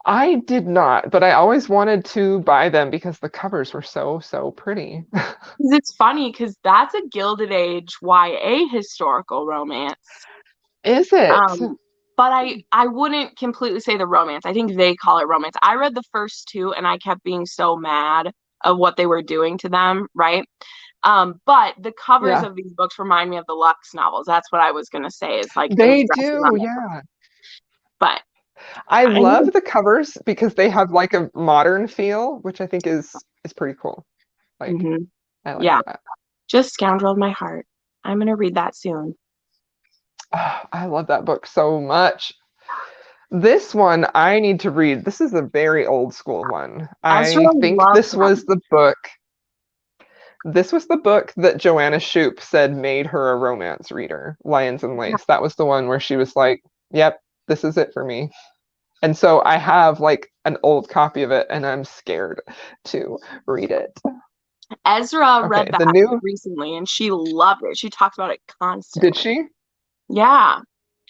I did not, but I always wanted to buy them because the covers were so pretty. Because it's funny because that's a Gilded Age YA historical romance. Is it? Um, but I wouldn't completely say the romance. I think they call it romance. I read the first two and I kept being so mad of what they were doing to them, right? But the covers Yeah, of these books remind me of the Lux novels. That's what I was gonna say is like those they dresses do. on the cover. Yeah. But I I need love to, the covers because they have like a modern feel, which I think is pretty cool. Like mhm. I like Yeah, that. just Scoundrel of My Heart. I'm gonna read that soon. Oh, I love that book so much. This one I need to read. This is a very old school one. Ezra I think loved them. This was the book that Joanna Shoup said made her a romance reader, Lions and Lace. That was the one where she was like, "Yep, this is it for me." And so I have like an old copy of it and I'm scared to read it. Ezra read Okay, that the new recently and she loved it. She talks about it did constantly. she? Yeah.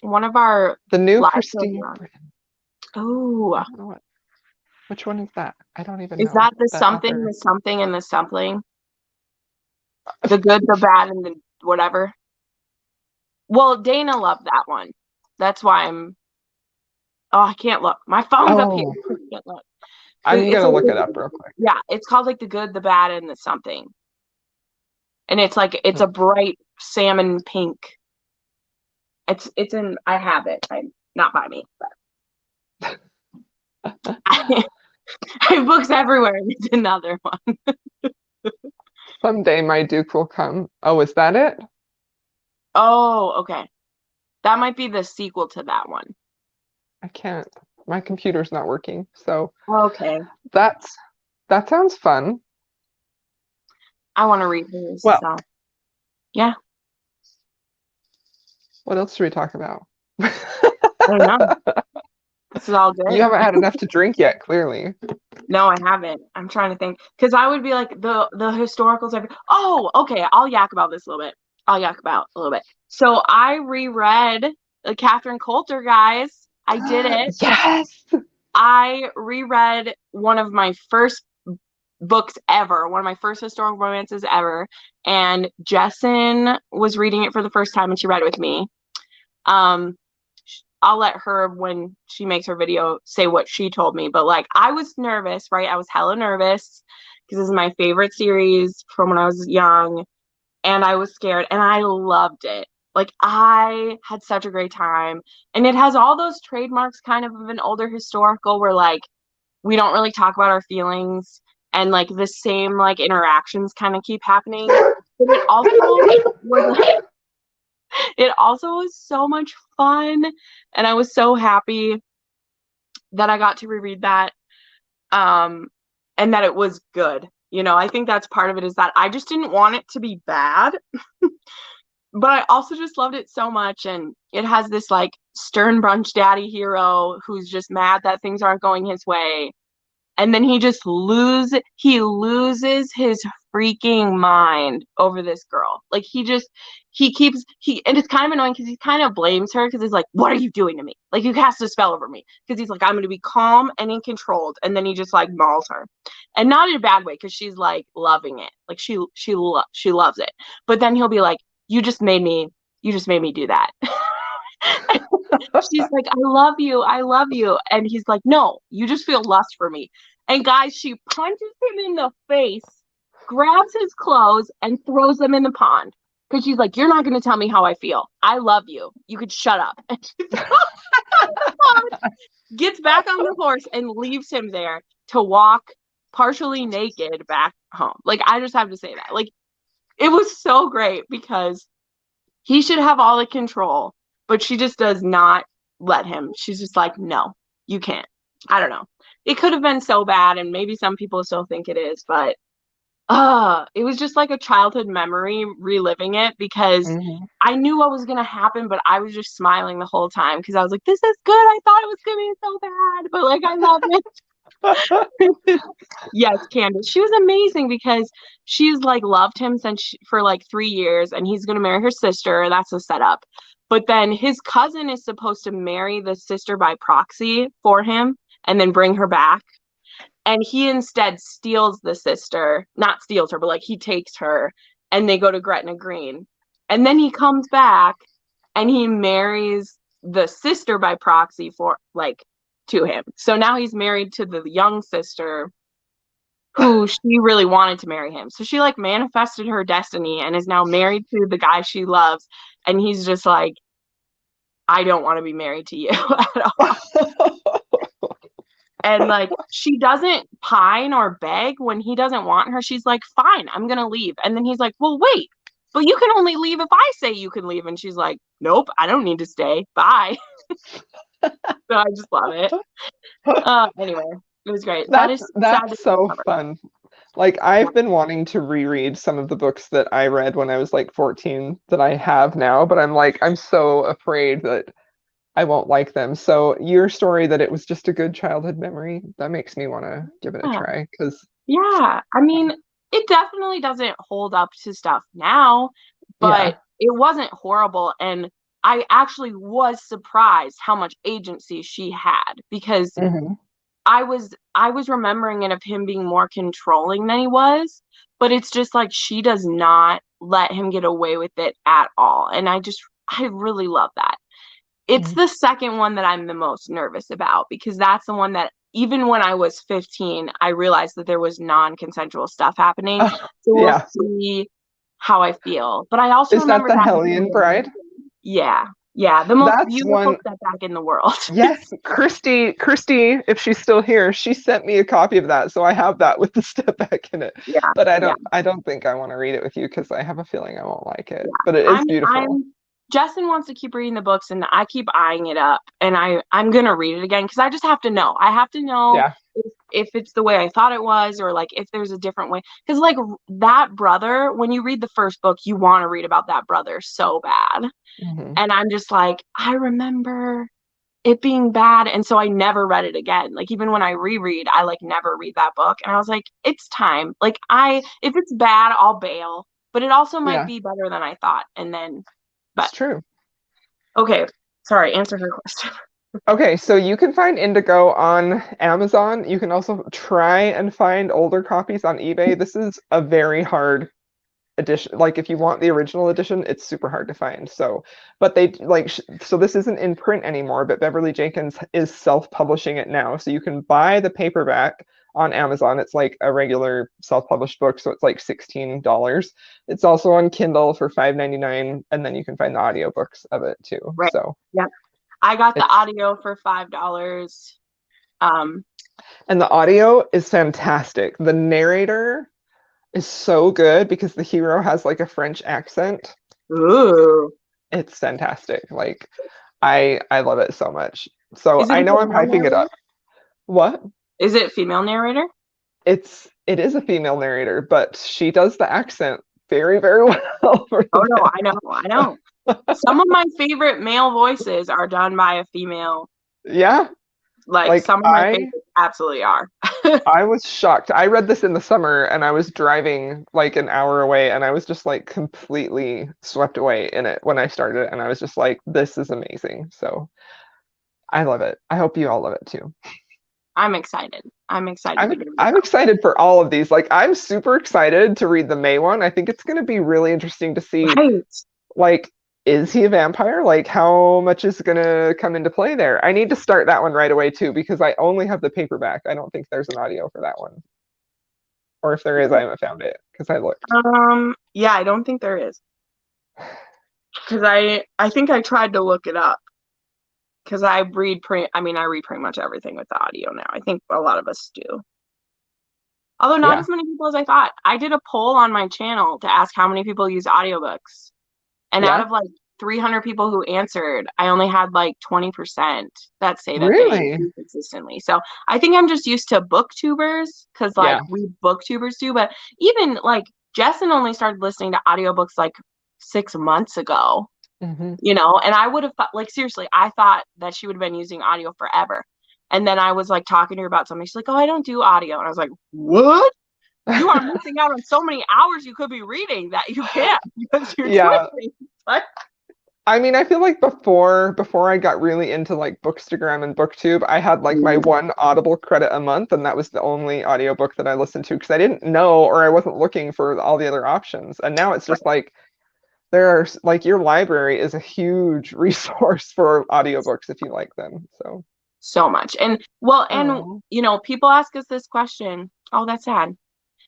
One of our The new live shows Christine were Britton. on. I Oh, don't know which one is that? I don't even is know that the that something, author. the something, and the something? The good, the bad, and the whatever? Well, Dana loved that one. That's why oh, I can't look. My phone's up here. Oh, I can't look. I'm It's gonna like, look it up real quick. yeah, it's called like the good, the bad, and the something. And it's like, it's Hmm. a bright salmon pink. I have it. I'm not by me, but I have books everywhere, and it's another one. Someday my Duke will come. Oh, is that it? Oh, okay. That might be the sequel to that one. I can't. My computer's not working. So Okay. that's that sounds fun. I want to read hers, Well, so yeah. what else should we talk about? I don't know. This is all You good. haven't had enough to drink yet, clearly. No, I haven't. I'm trying to think because I would be like the historicals. Oh, okay. I'll yak about this a little bit. I'll yak about a little bit. So I reread Catherine Coulter, guys. I did it. Yes. I reread one of my first books ever, one of my first historical romances ever, and Jessin was reading it for the first time, and she read it with me. Um, I'll let her, when she makes her video, say what she told me. But like, I was nervous, right? I was hella nervous because this is my favorite series from when I was young, and I was scared, and I loved it. Like, I had such a great time, and it has all those trademarks kind of an older historical where like we don't really talk about our feelings, and like the same like interactions kind of keep happening. But it also was so much fun, and I was so happy that I got to reread that, and that it was good. You know, I think that's part of it, is that I just didn't want it to be bad, but I also just loved it so much. And it has this like stern brunch daddy hero who's just mad that things aren't going his way, and then he loses his freaking mind over this girl. Like and it's kind of annoying because he kind of blames her, because he's like, what are you doing to me? Like, you cast a spell over me, because he's like, I'm going to be calm and in controlled, and then he just like mauls her, and not in a bad way, because she's like loving it, like she loves it, but then he'll be like, you just made me do that. She's like, I love you. And he's like, no, you just feel lust for me. And guys, she punches him in the face, grabs his clothes, and throws them in the pond. Because she's like, you're not going to tell me how I feel. I love you. You could shut up. And she gets back on the horse and leaves him there to walk partially naked back home. Like, I just have to say that. Like, it was so great because he should have all the control, but she just does not let him. She's just like, no, you can't. I don't know. It could have been so bad, and maybe some people still think it is, but it was just like a childhood memory reliving it, because Mhm. I knew what was gonna happen, but I was just smiling the whole time because I was like, this is good. I thought it was gonna be so bad, but like, I love it. Yes, Candace. She was amazing because she's like loved him for like 3 years, and he's gonna marry her sister. That's a setup. But then his cousin is supposed to marry the sister by proxy for him and then bring her back. And he instead steals the sister, not steals her, but like he takes her, and they go to Gretna Green. And then he comes back and he marries the sister by proxy for like to him. So now he's married to the young sister who she really wanted to marry him. So she like manifested her destiny and is now married to the guy she loves. And he's just like, I don't want to be married to you at all. And like, she doesn't pine or beg when he doesn't want her. She's like, fine, I'm going to leave. And then he's like, well, wait, but you can only leave if I say you can leave. And she's like, nope, I don't need to stay. Bye. So I just love it. Anyway, it was great. That is sad That's so fun. Like, I've been wanting to reread some of the books that I read when I was like 14 that I have now, but I'm so afraid that I won't like them. So your story that it was just a good childhood memory, that makes me want to give it a try, because yeah, I mean, it definitely doesn't hold up to stuff now, but it wasn't horrible. And I actually was surprised how much agency she had, because Mhm. I was remembering it of him being more controlling than he was, but it's just like she does not let him get away with it at all. And I really love that. It's the second one that I'm the most nervous about, because that's the one that even when I was 15, I realized that there was non-consensual stuff happening. So we'll see how I feel. But I also Is that remember the that Hellion Bride? yeah. Yeah, the most That's beautiful one. setback in the world. Yes, Christy, if she's still here, she sent me a copy of that, so I have that with the step back in it. Yeah, But yeah, I don't think I want to read it with you because I have a feeling I won't like it. yeah. But it is beautiful. I'm Justin wants to keep reading the books and I keep eyeing it up and I'm gonna read it again because I just have to know. I have to know Yeah. if it's the way I thought it was or like if there's a different way. Because like that brother, when you read the first book, you want to read about that brother so bad. Hmm. And I'm just like, I remember it being bad. And so I never read it again. Like even when I reread, I like never read that book. And I was like, it's time. Like if it's bad, I'll bail. But it also might Yeah, be better than I thought. And then, it's but true. okay. Sorry, answer her question. Okay, so you can find Indigo on Amazon. You can also try and find older copies on eBay. This is a very hard edition. Like if you want the original edition, it's super hard to find. So, but they like so this isn't in print anymore, but Beverly Jenkins is self-publishing it now. So you can buy the paperback on Amazon. It's like a regular self-published book, so it's like $16. It's also on Kindle for $5.99, and then you can find the audiobooks of it too. Right. So Yeah. I got the it's audio for $5. Um, and the audio is fantastic. The narrator is so good because the hero has like a French accent. ooh. It's fantastic. Like I love it so much. So Is it I a know I'm female hyping it narrator? up. What? Is it female narrator? It is a female narrator, but she does the accent very, very well for Oh the no, I know, I male. know. Some of my favorite male voices are done by a female. Yeah, Like like some of my favorites absolutely are. I was shocked. I read this in the summer and I was driving like an hour away and I was just like completely swept away in it when I started it and I was just like, this is amazing. So I love it. I hope you all love it too. I'm excited. I'm excited to give it a I'm go. excited for all of these. Like I'm super excited to read the May one. I think it's going to be really interesting to see Right. like is he a vampire? Like how much is going to come into play there? I need to start that one right away too because I only have the paperback. I don't think there's an audio for that one. Or if there is, I haven't found it because I looked. Yeah, I don't think there is. Because I think I tried to look it up. Because I read I read pretty much everything with the audio now. I think a lot of us do. Although not Yeah. as many people as I thought. I did a poll on my channel to ask how many people use audiobooks. And out Yeah. of like 300 people who answered, I only had like 20% that say that they Really? do consistently. So I think I'm just used to booktubers because like Yeah. we booktubers do. But even like Jessen only started listening to audiobooks like 6 months ago, Hmm. and I would have thought, like, seriously, I thought that she would have been using audio forever. And then I was like talking to her about something. She's like, oh, I don't do audio. And I was like, what? You are missing out on so many hours you could be reading that you can't because you're Yeah. twitching. Like, I mean, I feel like before I got really into like Bookstagram and BookTube, I had like my one Audible credit a month, and that was the only audiobook that I listened to because I didn't know or I wasn't looking for all the other options. And now it's just like there are like your library is a huge resource for audiobooks if you like them. So so much. And well, and oh people ask us this question. Oh, that's sad.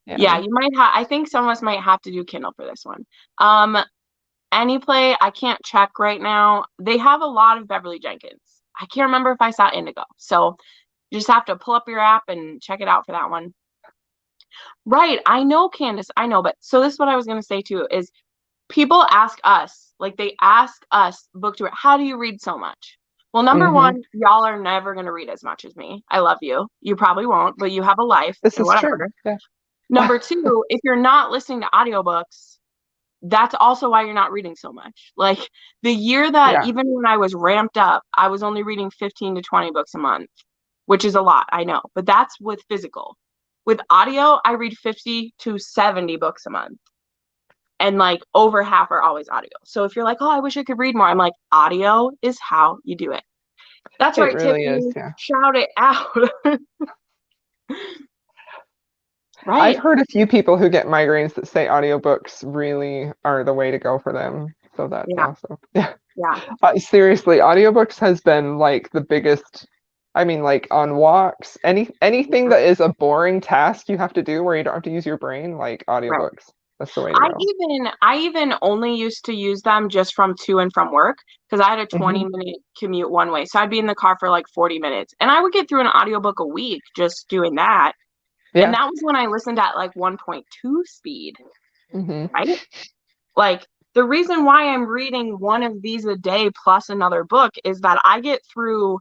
Yeah, yeah. you might have, I think some of us might have to do Kindle for this one. Anyplay, I can't check right now. They have a lot of Beverly Jenkins. I can't remember if I saw Indigo. So you just have to pull up your app and check it out for that one. Right. I know, Candace. I know. But so this is what I was going to say too is people ask us, like they ask us, booktubers, how do you read so much? Well, number Hmm. one, y'all are never going to read as much as me. I love you. You probably won't, but you have a life This and is true. whatever. Yeah. Number two, if you're not listening to audiobooks, that's also why you're not reading so much. Like the year that Yeah. even when I was ramped up, I was only reading 15 to 20 books a month, which is a lot, I know, but that's with physical. With audio, I read 50 to 70 books a month. And like over half are always audio. So if you're like, oh, I wish I could read more, I'm like, audio is how you do it. That's It right, really is. Tiffany. Yeah. Shout it out. I've Right. heard a few people who get migraines that say audiobooks really are the way to go for them. So that's Yeah. awesome. Yeah. Yeah. Seriously, audiobooks has been like the biggest. I mean, like on walks, anything that is a boring task you have to do where you don't have to use your brain, like Right. audiobooks. That's the way to go. I even only used to use them just from to and from work because I had a 20-minute commute one way. So I'd be in the car for like 40 minutes and I would get through an audiobook a week just doing that. And that was when I listened at like 1.2 speed, right? Like the reason why I'm reading one of these a day plus another book is that I get through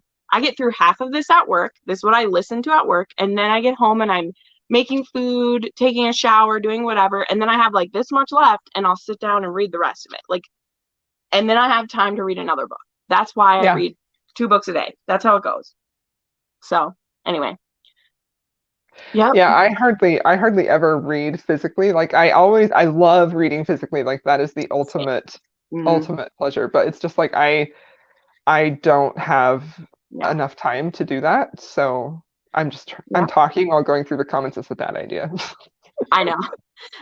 half of this at work. This is what I listen to at work. And then I get home and I'm making food, taking a shower, doing whatever. And then I have like this much left and I'll sit down and read the rest of it. Like, and then I have time to read another book. That's why I read 2 books a day. That's how it goes. So anyway. Yeah. Yeah, I hardly ever read physically. Like I love reading physically. Like that is the ultimate pleasure. But it's just like I don't have enough time to do that. So I'm talking while going through the comments. It's a bad idea. I know.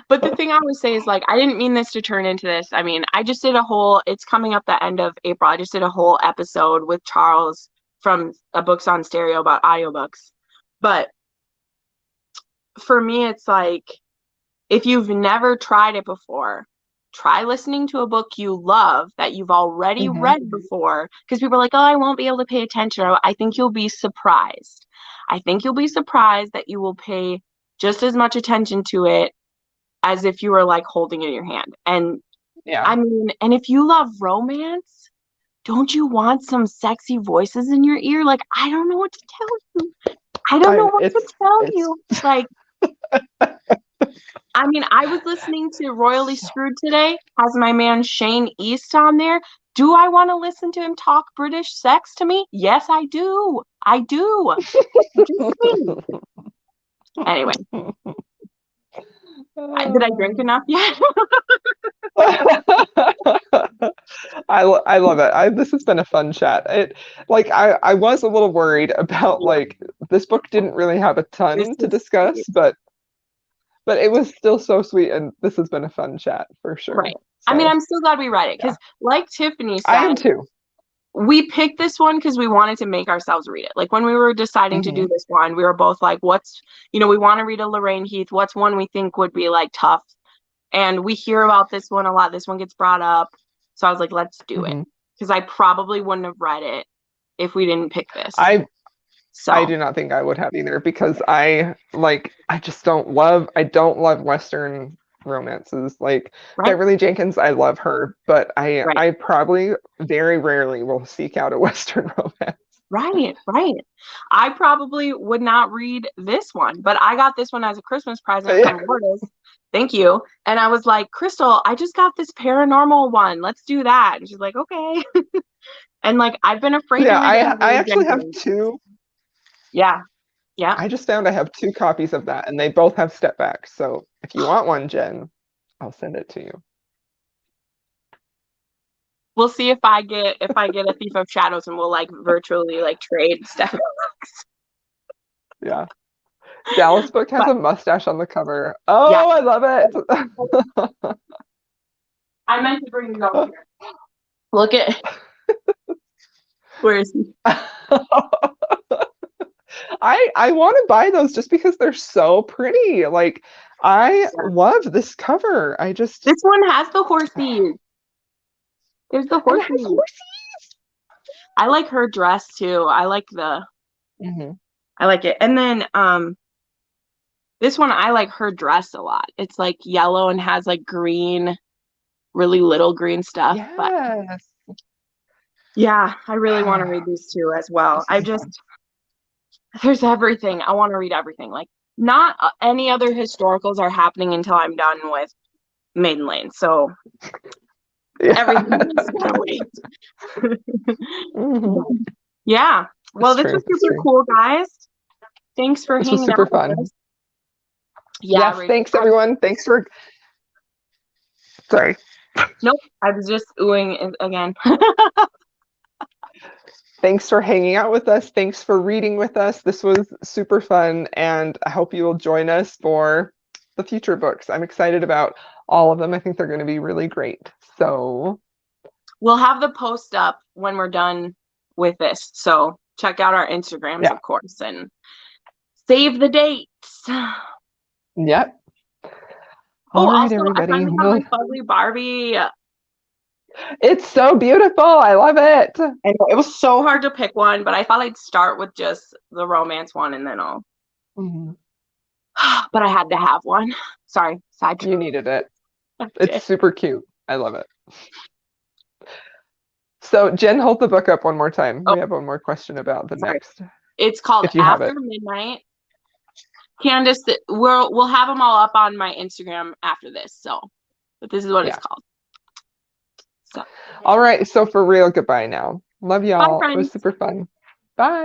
But the thing I would say is like, I didn't mean this to turn into this. I mean, I just did it's coming up the end of April. I just did a whole episode with Charles from Books on Stereo about audiobooks. But for me, it's like, if you've never tried it before, try listening to a book you love that you've already read before. Because people are like, oh, I won't be able to pay attention. I think you'll be surprised. I think you'll be surprised that you will pay just as much attention to it as if you were like holding it in your hand. And I mean, and if you love romance, don't you want some sexy voices in your ear? Like, I don't know what to tell you. I don't know what to tell you. Like, I mean, I was listening to Royally Screwed today. Has my man Shane East on there. Do I want to listen to him talk British sex to me? Yes, I do. I do. Anyway. Did I drink enough yet? I love it. This has been a fun chat. I was a little worried about like this book didn't really have a ton to discuss, but it was still so sweet, and this has been a fun chat for sure. Right. So, I mean, I'm still glad we read it because, like Tiffany said, I am too. We picked this one because we wanted to make ourselves read it. Like when we were deciding to do this one, we were both like, we want to read a Lorraine Heath. What's one we think would be like tough? And we hear about this one a lot. This one gets brought up. So I was like, let's do it. Because I probably wouldn't have read it if we didn't pick this. I do not think I would have either because I don't love Western romances. Like Beverly Jenkins, I love her, but I probably very rarely will seek out a Western romance. Right. I probably would not read this one, but I got this one as a Christmas present from Lourdes. Thank you. And I was like, Crystal, I just got this paranormal one. Let's do that. And she's like, okay. And like, I've been afraid to read it. I actually have 2. Yeah. I just found I have 2 copies of that, and they both have step backs. So if you want one, Jen, I'll send it to you. We'll see if I get a Thief of Shadows, and we'll like virtually like trade step backs. Yeah. Dallas book has a mustache on the cover. Oh, yeah. I love it. I meant to bring it over here. Look at where is he? I want to buy those just because they're so pretty. Like I love this cover. This one has the horsies. There's the horsies. I like her dress too. I like I like it. And then this one, I like her dress a lot. It's like yellow and has like green, really little green stuff. Yes. But yeah, I really want to read these 2 as well. There's everything. I want to read everything. Like not any other historicals are happening until I'm done with Maiden Lane. So everything is going to wait. Yeah. Well, this was super cool, guys. Thanks for hanging out. This was super fun. Yeah. Yes, thanks everyone. Thanks for. Sorry. Nope. I was just oohing again. Thanks for hanging out with us. Thanks for reading with us. This was super fun, and I hope you will join us for the future books. I'm excited about all of them. I think they're going to be really great. So we'll have the post up when we're done with this. So check out our Instagrams, of course, and save the dates. Yep. Oh, All right, also, I everybody. finally have Well, my Fugly Barbie. I it's so beautiful. I love it. know it was so hard to pick one, but I thought I'd start with just the romance one and then I'll. Mhm. But I had to have one. Sorry, You sidetrack. needed it. I It's did. super cute. I love it. So, Jen, hold the book up one more time. Oh, We have one more question about the sorry. next, It's called if you have After it. Midnight. Candace, we'll have them all up on my Instagram after this. So, but this is what it's Yeah. called. So, All right. So, for real, goodbye now. Love bye, y'all. It was friends. super fun. Bye.